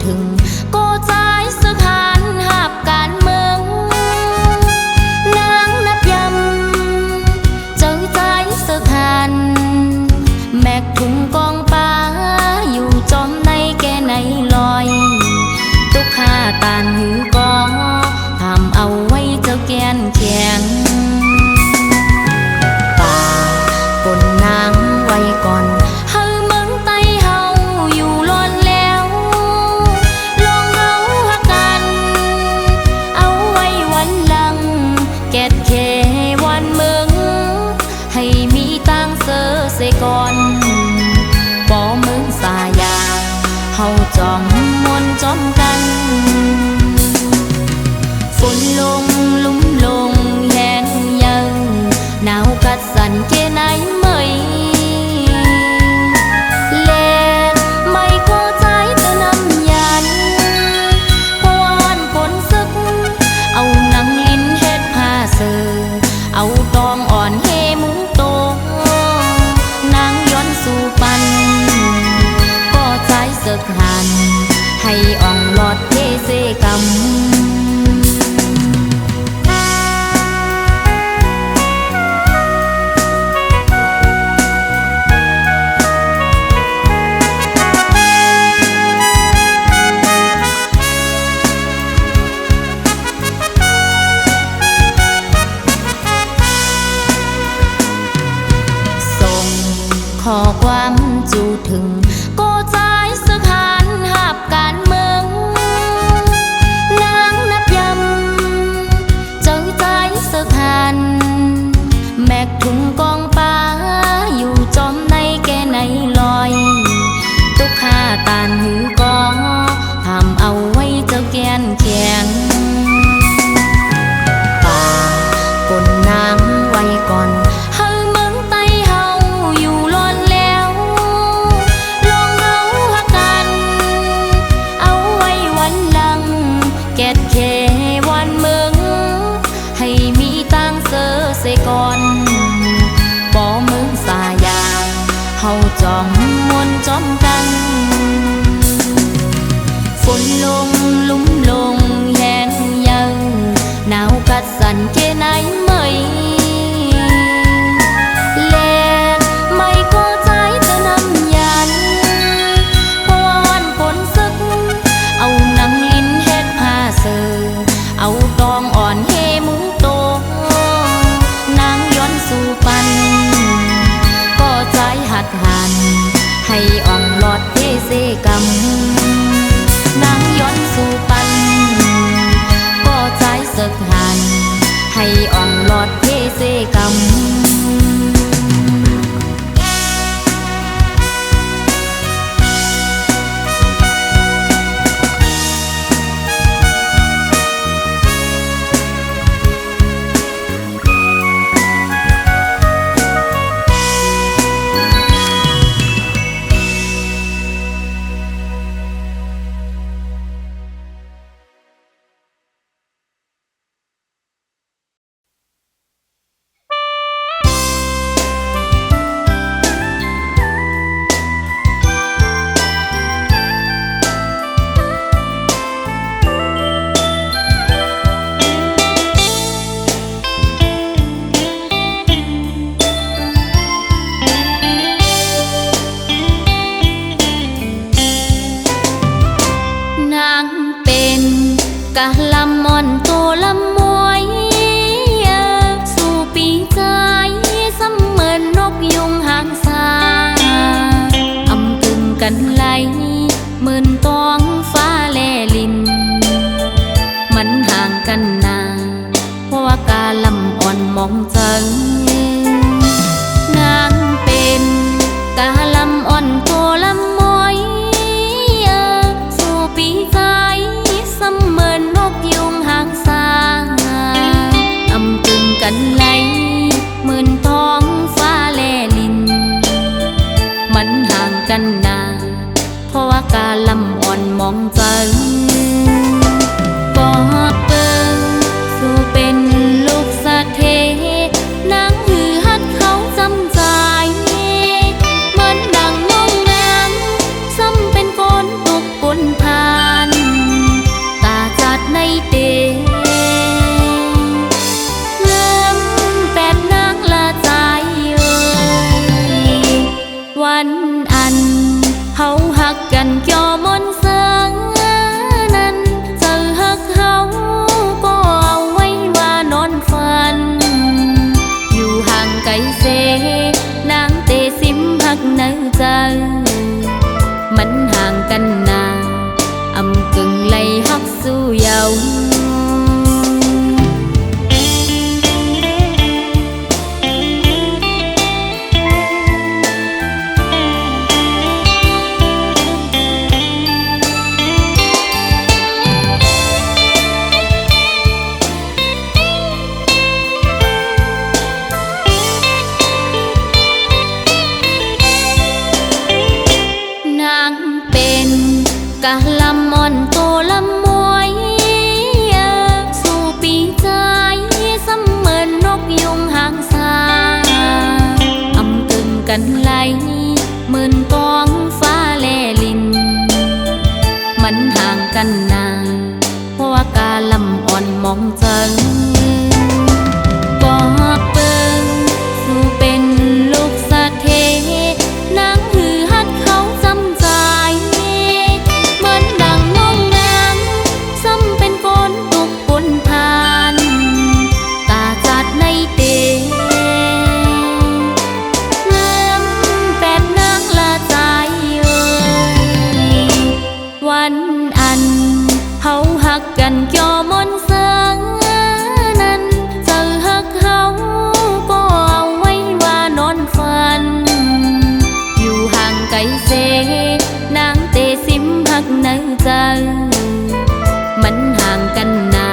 ถึงก็ใจสถานหาบการเมืองนางนับยำเจอใจสถานแมกถุงกองป้าอยู่จอมในแก่ในลอยตุกข้าตานหือกอทำเอาไว้เจ้าแกนแข็งป่ากนนางไว้ก่อนเฮาเมืองไต้เฮาอยู่ล้นแล้วลองเฮาหักกันเอาไว้วันหลังแกดเควันเมืองให้มีตังเสือเสก่อนบ่เมืองสายาเฮาจองมนจอมกันฝนลงลุ่มลงแหงยังหนาวกัดสั่นแค่ไหนไม่เล่นไม่ก็ใจเธอนำยันพวนฝนซึกเอาหนังลิ้นเฮ็ดผ้าเสือเอาตองอ่อนเฮมุงโตนางย้อนสู่ปันก็ใจสึกหันให้อ่องหลอดเทเสกำขอความจูถึงก็ใจสถานหาบการเมืองนางนับยำเจอใจสถานแมกถุงกองป้าอยู่จอมในแก่ในลอยตุกข้าตานหือกอทำเอาไว้เจ้าแกนแข็งป่ากนนางไว้ก่อนก่อนบ่เมืองสายาเฮาจองมนจอมกันฝนลงลุ่มลงแหงยังหนาวกัดสั่นแค่ไหนไม่เล่นไม่ก็ใจเธอนำยันพวนฝนซึกเอาหนังลิ้นเฮ็ดผ้าเสือเอาตองอ่อนเฮมุงโตสู่ปันก็ใจหัดหันให้อ่องหลอดเทเสกำนางย้อนสู่ปันก็ใจสึกหันให้อ่องหลอดเทเสกำกะลำมอนโตลำมวยสู่ปีใจเสมือนนกยุงหางสาอำกึ่งกันไหลเหมือนตองฟ้าแลลินมันห่างกันนานเพราะว่ากาลำอ่อนมองจังนางเป็นกาลำอ่อนโตลำมวยสู่ปีใจเสมือนนกยุงหางสาอำกึ่งกันไหลเหมือนท้องฟ้าแลลินมันห่างกันนานเพราะว่ากาลำอ่อนมองจังกอดเปิงสู่เป็นลูกสะเทนางหือฮัดเขาจำใจเหมือนดังน้องนางซ้ำเป็นคนตกกลผ่าน กะลำมอนโตลำมวยสู่ปีใจเสมือนนกยุงหางสาอำกึ่งกันไหลหมื่นกองฟ้าแลลินมันห่างกันนานเพราะว่ากาลำอ่อนมองจังก็เปิงสู่เป็นลูกสะเทนางหือฮัดเขาจำใจเหมือนดังน้องนางซ้ำเป็นคนตุกปนผ่านตาจัดในเตงามแปดนางละใจวันอันเฮาหักกันจอมนเสืองนั้นเจอหักเฮาก็เอาไว้ว่านอนฝันอยู่ห่างไกลเสนางเตสิมหักในใจมันห่างกันนา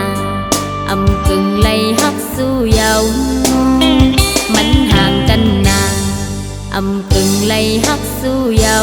อำกึ่งไหลหักสู้เยามันห่างกันนาอำกึ่งไหลหักสู้เยา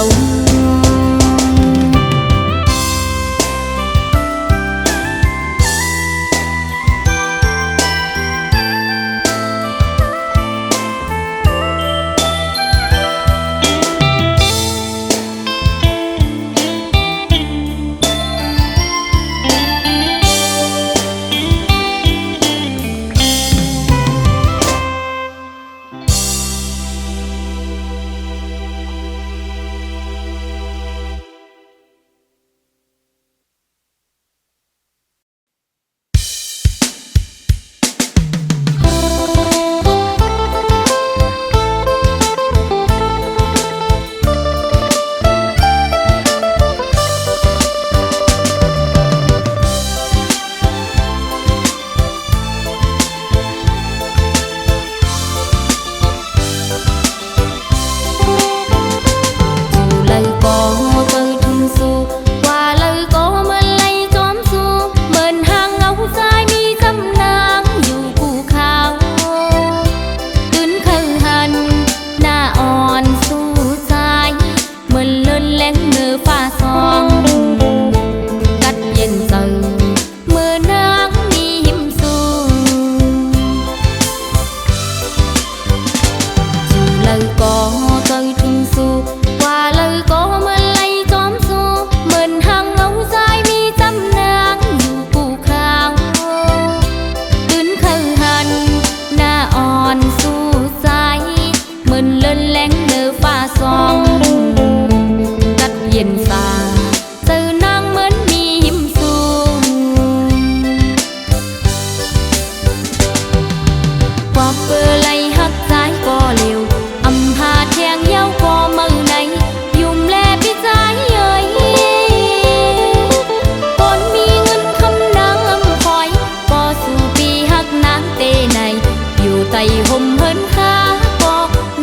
ห่มเฮินค้าก็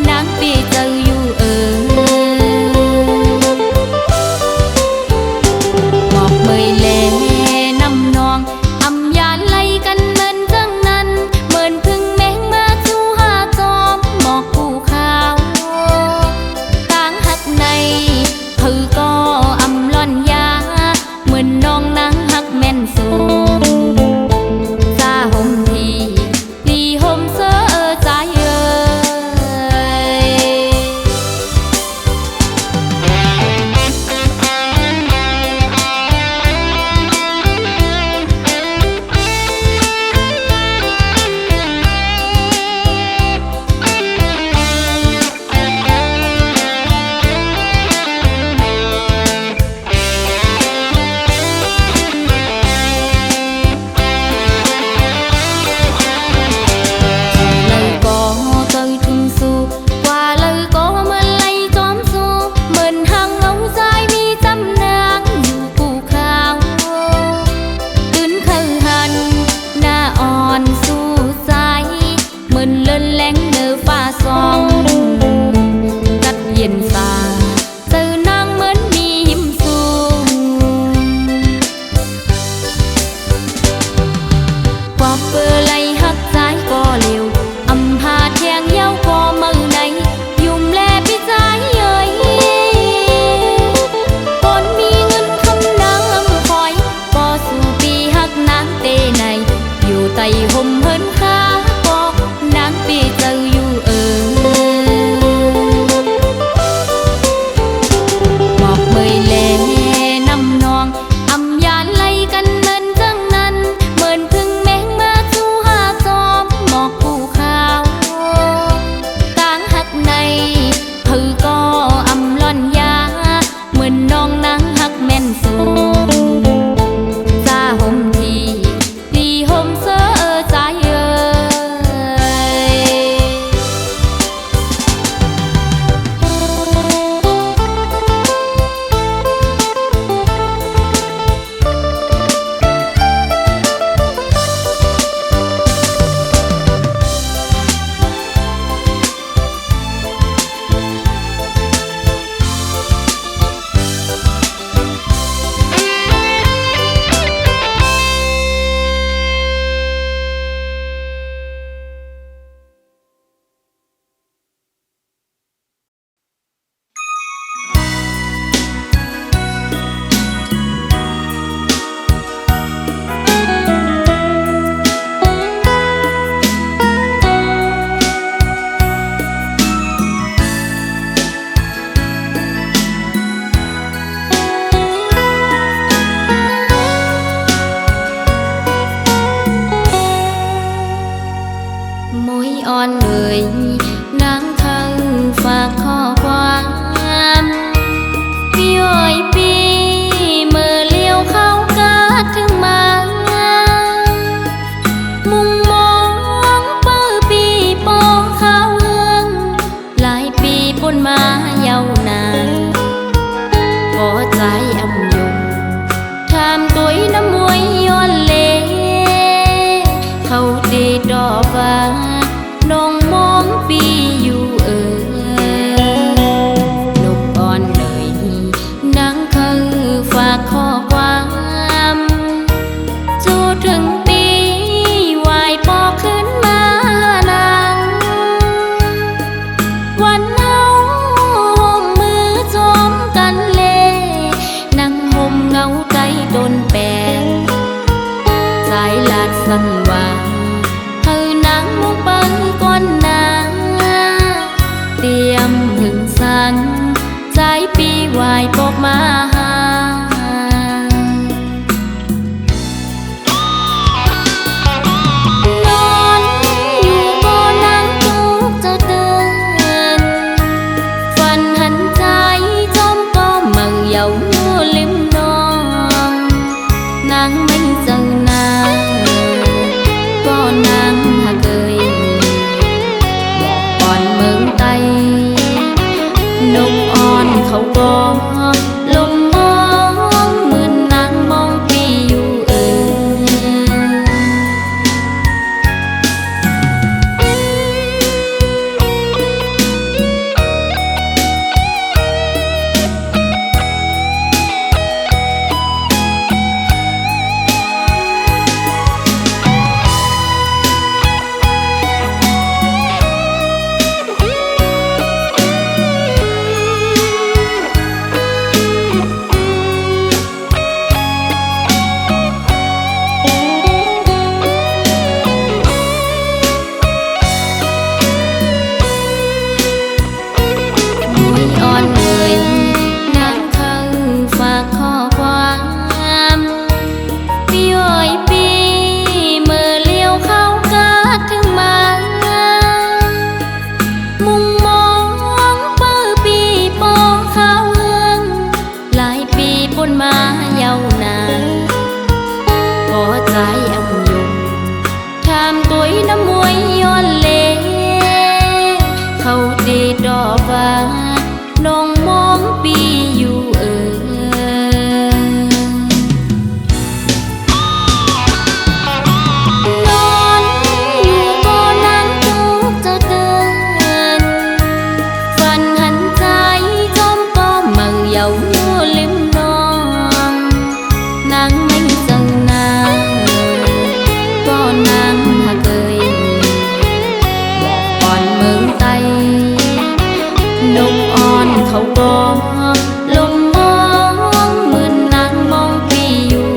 นางปีเจออยู่ มาหา นอนอยู่บ่นั่งทุกข์จะเดินฝันหันใจจอมก็มังเหยาลิมนองนางไม่เจอหน้าก็นางหาเกยบอกก่อนเมืองไตนกอ่อนเขาก็ลมมองเหมือนนางมองปีอยู่อ่อนเอ่ยนางเข้าฝากข้อความปีอ้อยปีเมื่อเลี้ยวเข้ากาดถึงมามุงมองเปิดปีปอข้าวเฮืองหลายปีปนมาเยาวนานก็ใจอังยงทำตัวน้ำมวยย้อนเลเขาดีดอกว่าน้องมองปีอยู่นอนอยู่บ่นั่งทุกข์จะเดินฝันหันใจจอมก็มังเหยาลิมนองนางไม่เจอหน้าก็นางหาเกยบอกก่อนเมืองไตนกอ่อนเขาก็ลมมองเหมือนนางมองปีอยู่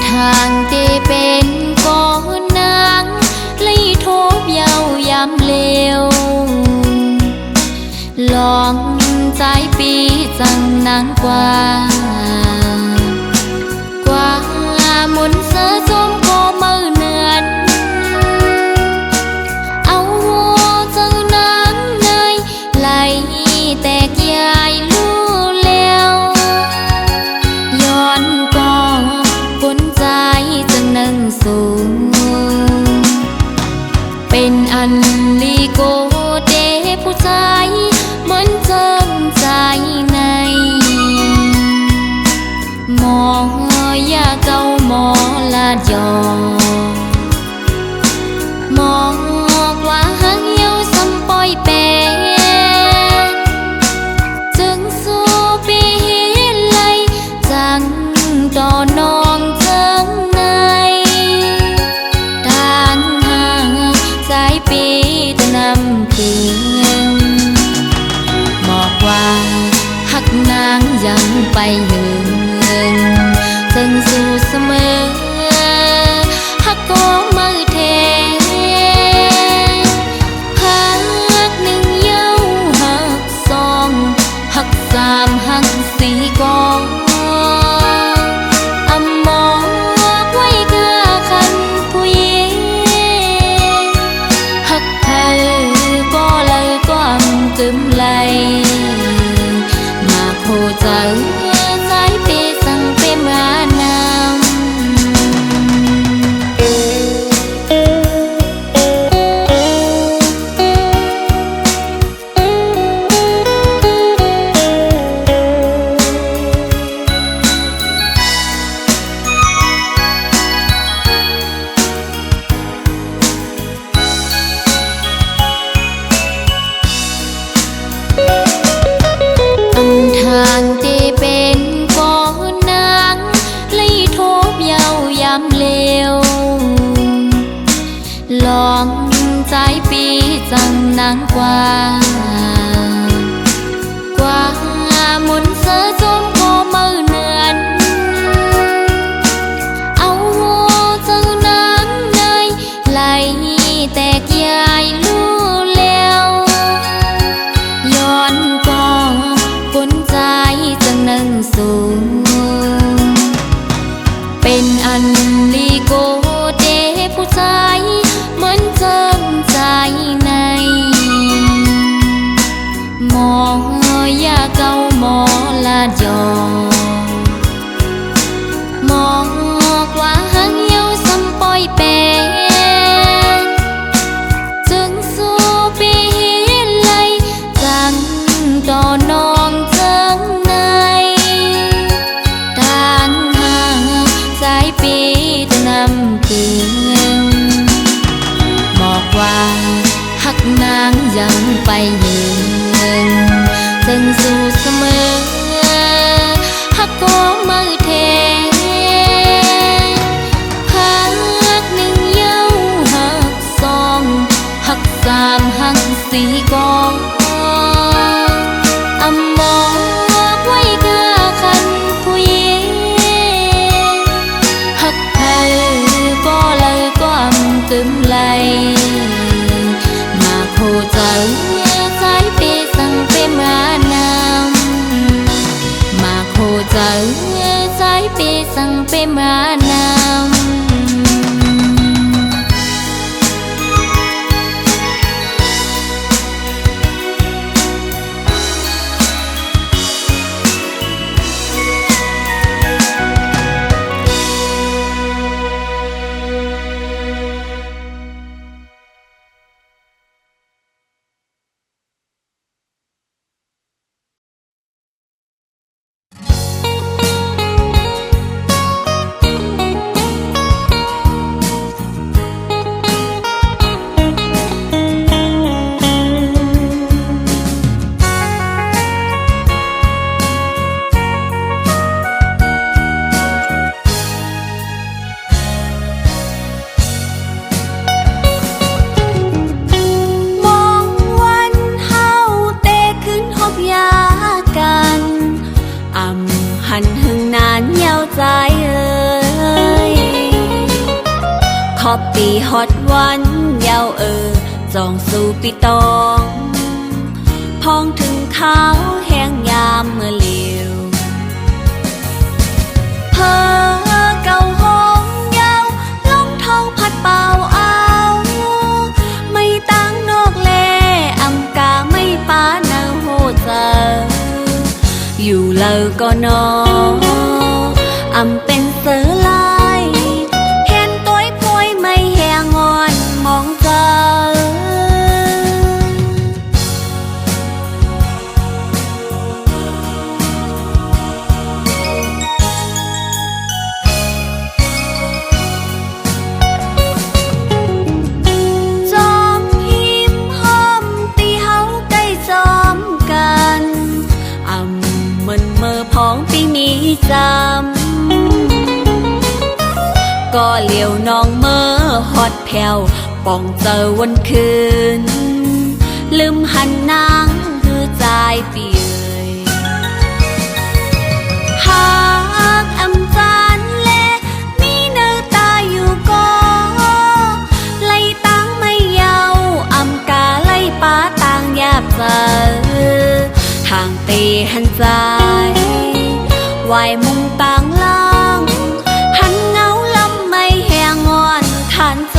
ทางที่เป็นก้อนนางลีทบเยาวยามเลวลองใจปีจังนางกว่ากว่ามุนเสือจมก็มือเนือนเอาเจ้านางในไหลแตกยายลู่แล้วย้อนก็คนใจจังนั่งสูงเป็นอันลีโกเดผู้ใจเหมือนเจิมใจในหมอยาเก่าหมอลาดยอหมอกว่าหังเยาซ้ำปอยแปนจึงสู้ปีไหลจังต่อนองเจิงในทางห่างสายปีตะนำถึงบอกว่าหักนางยังไปหึงจึงสู้เสมอหักก็มือแทนหักหนึ่งเย้าหักสองหักสามหักสี่กองมองไว้กาคันผู้หญิงหักเธอก็เลยก็กึมไหลมาโคใจสายปีสั่งเปมานา ยอมองกว่าหางเหี่ยวสำปอยเป็นจึงสู้ปีเลยจังต่อนองเจิงในทางห่างสายปีจะนำถึงบอกว่าหักนางยังไปยืนจึงสู้เสมอหักก็มือเทหักหนึ่งเย้าหักสองหักสามหักสี่ก็อำบอกไว้กาคันผู้หญิงหักใครก็เลยก็อำกึมไหลมาโคใจสายเปสังเปมานำมาโคใจสายเปสังเปมานำหันหึงนานเยาวใจเอ่ยขอบปีฮอดวันเยาวจองสู่ปีตองพองถึงขาวแห้งยามเมื่อเลียวเพอเก่าห้องเยาวลมทองพัดเป่าเอาไม่ตั้งนอกแลอำกาไม่ป้าเนาโหเจออยู่เลอก็นออำเป็นเสือลายเห็นตัวพวยไม่แหงงอนมองเจอจอมพิมพ์ห้อมตีเฮาใกล้จอมกันมันเมื่อพ้องปีมีจำก็เหลียวน้องเมื่อฮอดแผ่วป่องเจอวันคืนลืมหันนางคือใจเปียหากอำจานแลมีเนื้อตาอยู่ก็ไล่ตั้งไม่เยาอำกาไล่ป้าต่างยาบเจอทางเตหันใจวายมุงต่างล่างหันเงาลำไม่แหงงอนขานใจ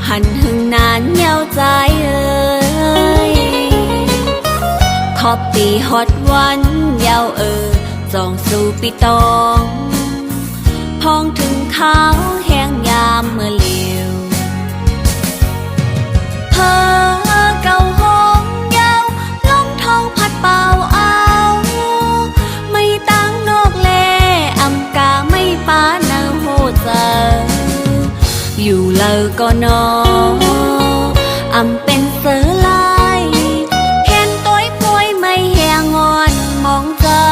หันหึงนานเยาวใจเอ่ยขอบปีฮอดวันเยาวจองสู่ปีตองพองถึงขาวแห้งยามเมื่อเลียวเพอเก่าห้องเยาวลมทองพัดเป่าเอาไม่ตั้งนอกแลอำกาไม่ป้าเนาโหเจออยู่เลอก็นออำเป็นเสือลายเห็นตัวพวยไม่แหงงอนมองเจอ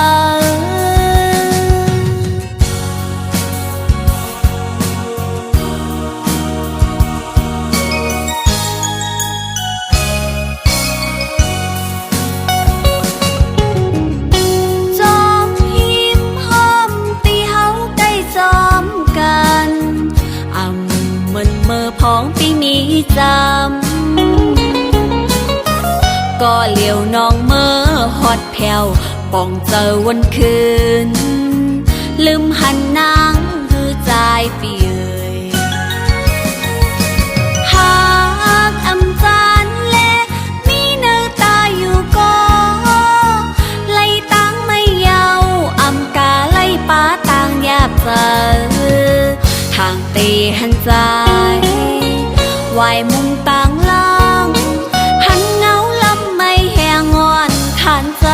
จำก็เหลียวน้องเมื่อฮอดแผ่วป่องเจอวันคืนลืมหันนางคือใจปีเอ่ยหากอำจานและมีเนื้อตาอยู่ก็ไล่ตั้งไม่เยาอำกาไล่ป้าต่างแยบเจอทางตีหันใจวายมุงต่างล่างหันเงาลำไม่แหงงอนทานใจ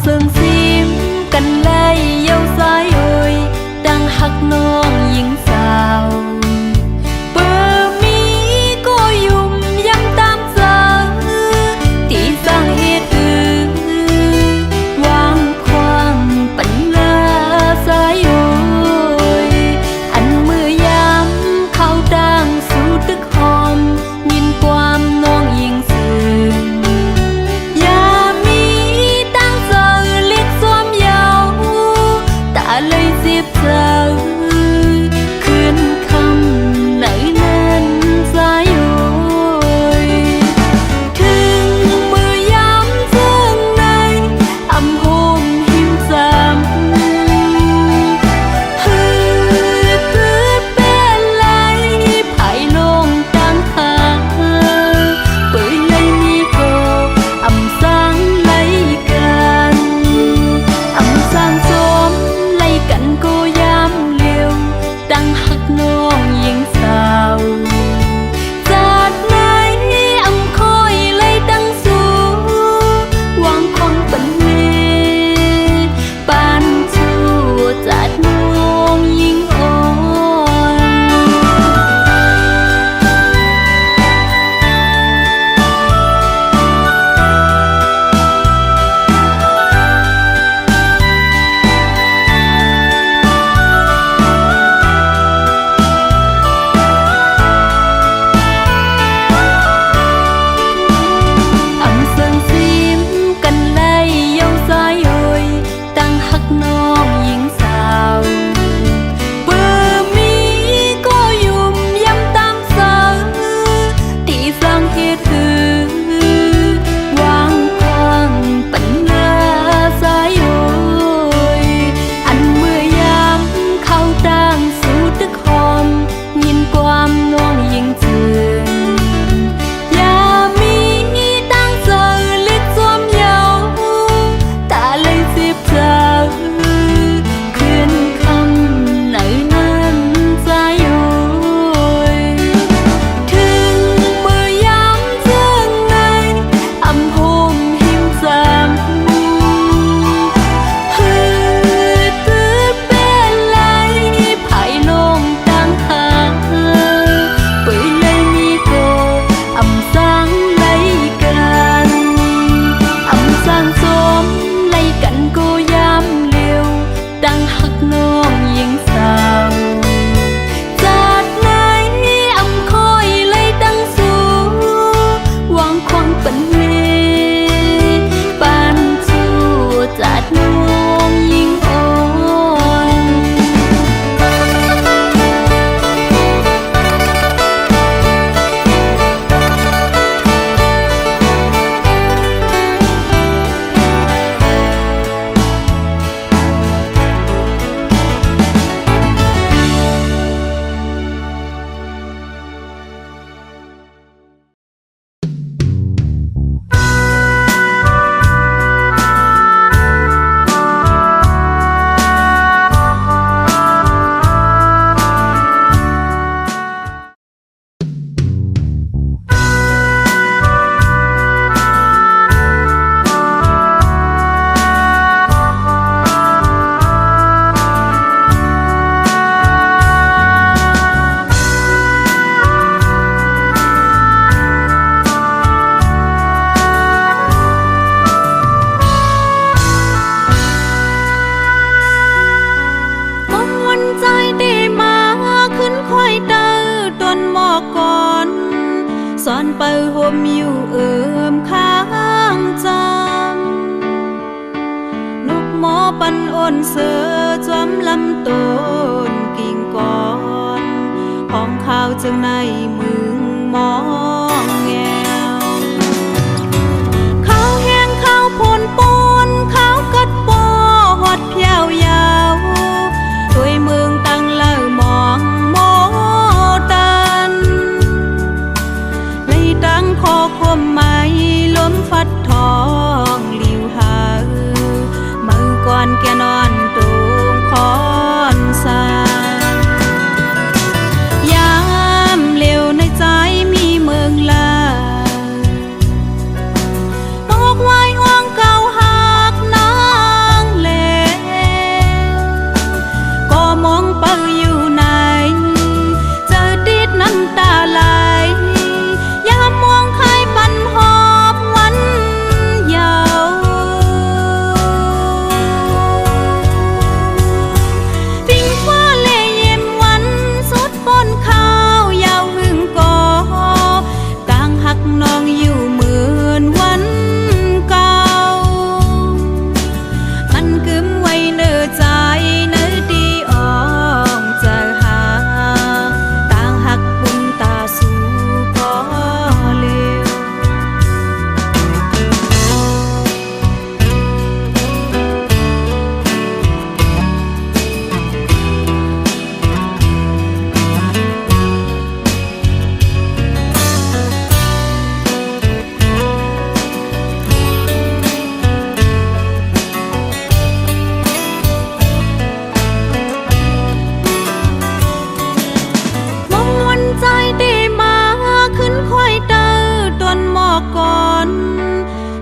เสิงซิมกันเลยเย้าสายเอ่ยดังหักน้องหญิงสาวเปิดมีก็ยุ่มย้ำตามเจอที่สร้างเหตุอื่นวางความปัญญาสายเอ่ยอันมือยามเข้าดังสู่ตึกหอมยินความน้องหญิงสื่อเลยเสียบเจ้าคืนคำไหนนั้นสายโอยถึงมือยามเจิงในอำโฮมหิมจำฮือตื้อเป็นไหลภายลงตั้งหาเปิดเลยมีโกอำสร้างไหลกันอำสร้างโจมกันก็ยามเลี้ยวดังหักน้องหญิงสาวจากไหนอำคอยเลยดังสูวางความปันเมปานชูจากน้องหญิงอ่อนน้องหญิงสาวเบอร์มีก็ยุ่มย้ำตามเสาที่สร้างเหตุถือวางความปัญญาสายโอยอันเมื่อยามเข้าดังสู่ตึกหอมยินความน้องหญิงเจือยามีตั้งเจอเล็กจอมเยาตาเลยเสียบเจ้าสอนเปิห่มอยู่ข้างจำนกหมอปันอ่อนเสือจอมลำต้นกิ่งก่อนห้องข้าวจึงในมึงมองแงวข้าวแห้งข้าวพนปนข้าวกัดปอหอดเพียวยาวด้วยเมืองตั้งเล่ามองโมตันเลยตั้งคอคมไม้ล้มฟัดทองหลิวหามือก่อนแกนอนตูงคอนสายามเร็วในใจมี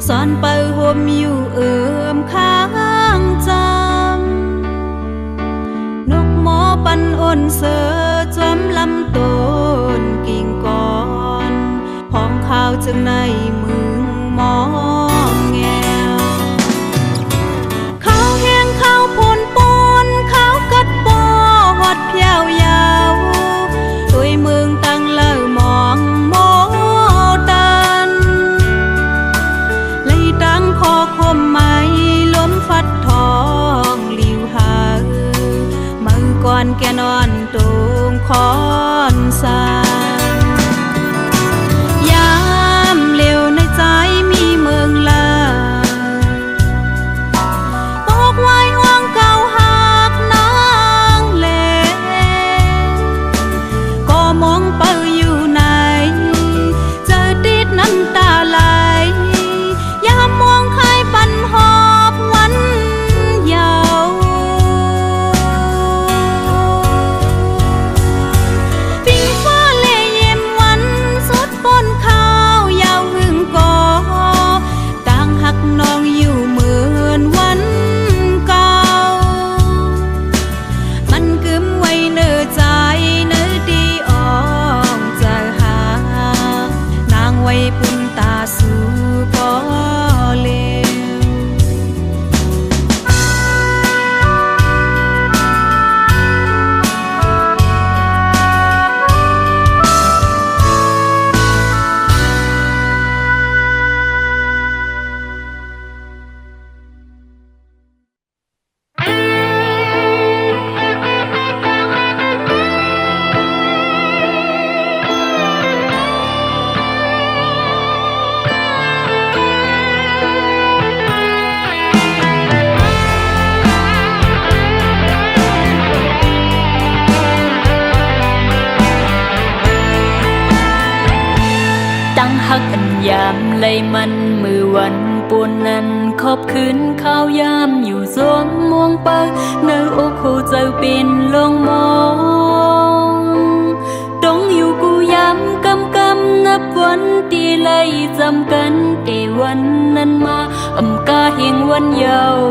สอนเป่าห่มอยู่ข้างจำนกหมอปันอ่อนเสือจอมลำต้นกิ่งก่อนพ้องข้าวจึงในมึงมองแงวข้าวแห้งข้าวพนปนข้าวกัดปอหอดเพียวยาวตุยเมืองตั้งเล่ามองโมตันเลยตั้งคอคมไม้ล้มฟัดทองลิวหามือก่อนแกนอนตรงคอนสายามเร็วในใจมีเมืองลาตกไว้ห่วงเก่าหักนางเลก็มองเป้าอยู่ไหนเจอติดน้ำตาไหลยามมองใครปันหอบวันยาวปิงฟ้าเล่เย็มวันสุดปนข้าวยาวหึงก่อต่างหักน้องอยู่เหมือนวันเก่ามันกึมไว้เนื้อใจเนื้อดีออกจะหานางไว้ปุ่นตาสู่ก็เลวตั้งหักอันยามเลยมันมือวันปวนนั้นขอบคืนข้าวยามอยู่สวมม่วงปากเนื้ออกหูเจ้าเป็นลงมองต้องอยู่กูยามกำกำนับวันตีเลยจำกันแต่วันนั้นมาอำกาเฮงวันเยาว์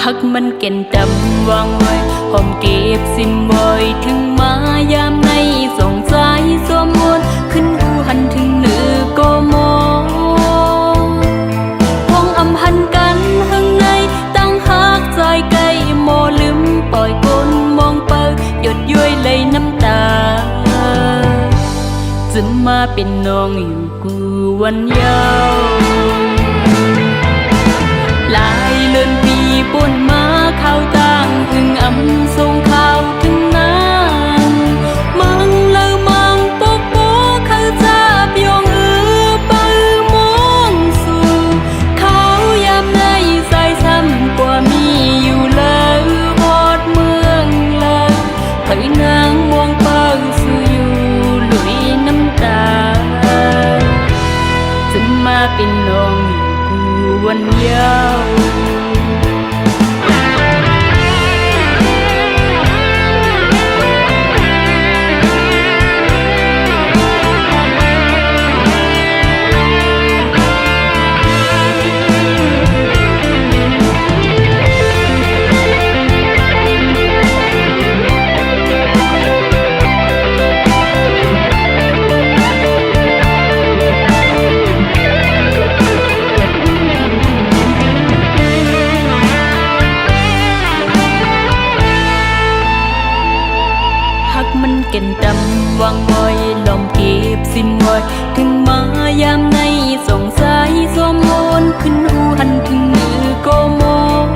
หักมันเก่นดำวางไว้หอมเก็บซิมไว้ถึงมายามในส่งใจสวมมนขึ้นหูหันถึงเนื้อก็มองพ้องอำหันกันข้างในตั้งหักใจไกลโมลืมปล่อยกลมองเปิดหยดย้อยเลยน้ำตาจะมาเป็นน้องอยู่กูวันยาวหลายเลือนปีป่นมาเข้าต่างถึงอำทรงข้าวถึงนางมังเลอมังปกโปเขาจับยองปือมองสู่เขายามในใส่ช้ำกว่ามีอยู่เลยหอดเมืองเลยเผยนางมองเปิงสู่อยู่ลุยน้ำตาจะมาเป็นน้องอยู่วันยาวเก่นดำวางไว้ลมเก็บสิ้นไว้ถึงมายามในส่งสายสวมมนขึ้นหูหันถึงมือก็มอง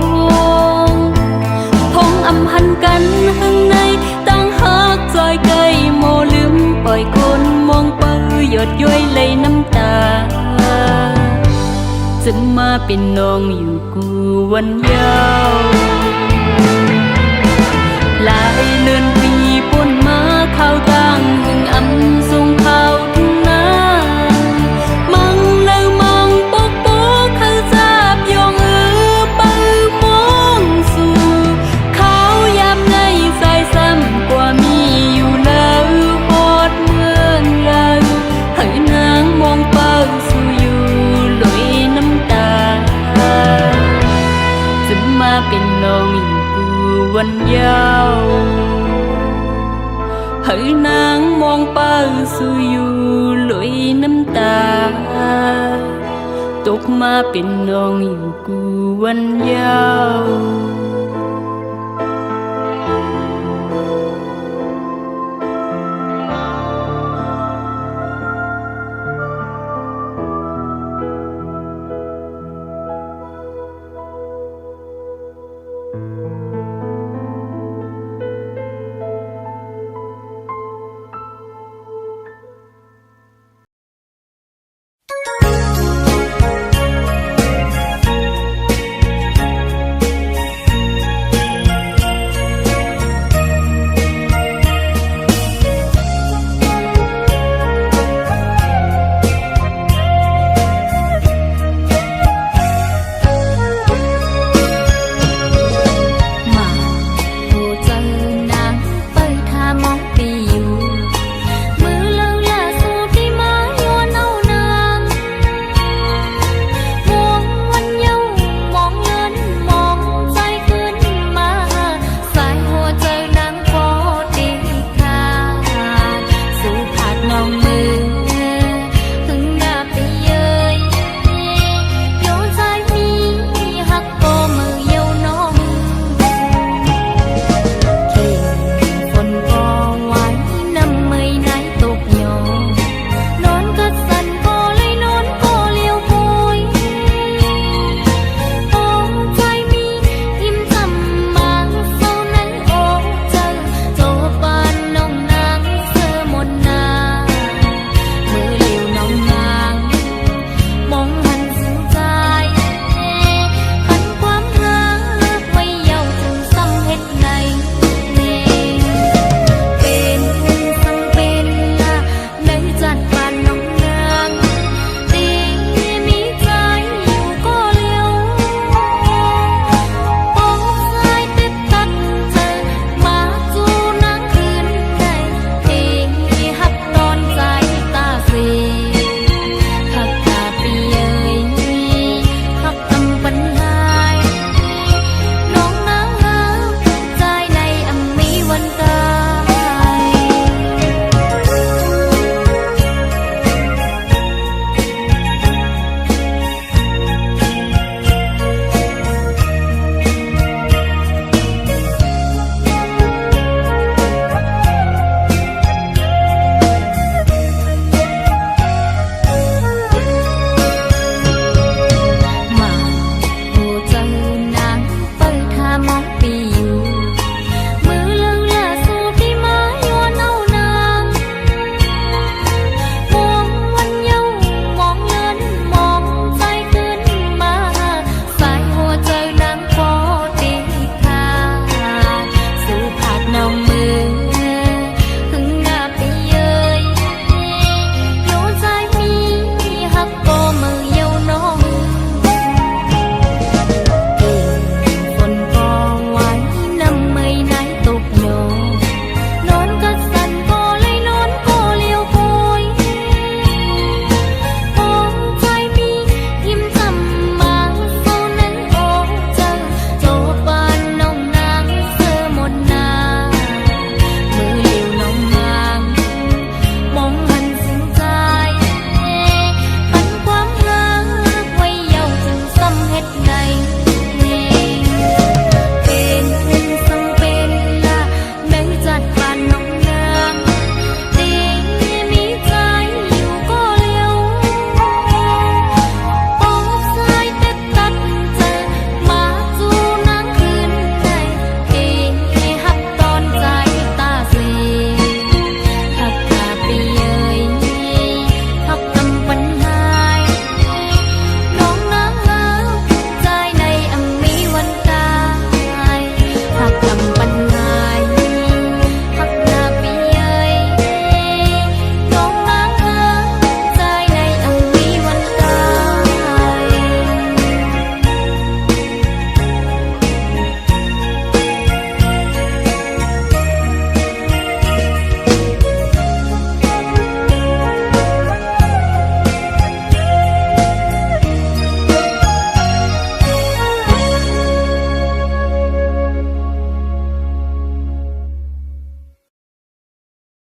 พงอำหันกันข้างในตั้งหักจอยไกลโมลืมปล่อยคนมองเปื้อหยดย้อยเลยน้ำตาจะมาเป็นน้องอยู่กูวันยาวหลายเลือนปีป่นมาเข้าตั้งถึงอำทรงข้าวถึงนามังเลอมังปกโปเขาจับยองปือมองสู่เขายามในใส่ซ้ำกว่ามีอยู่แล้วหอดเมืองเลยให้นางมองเปิงสู่อยู่ างมองเป้าสู่อยู่ลอยน้ำตาตกมาเป็นน้องอยู่กูวันยาว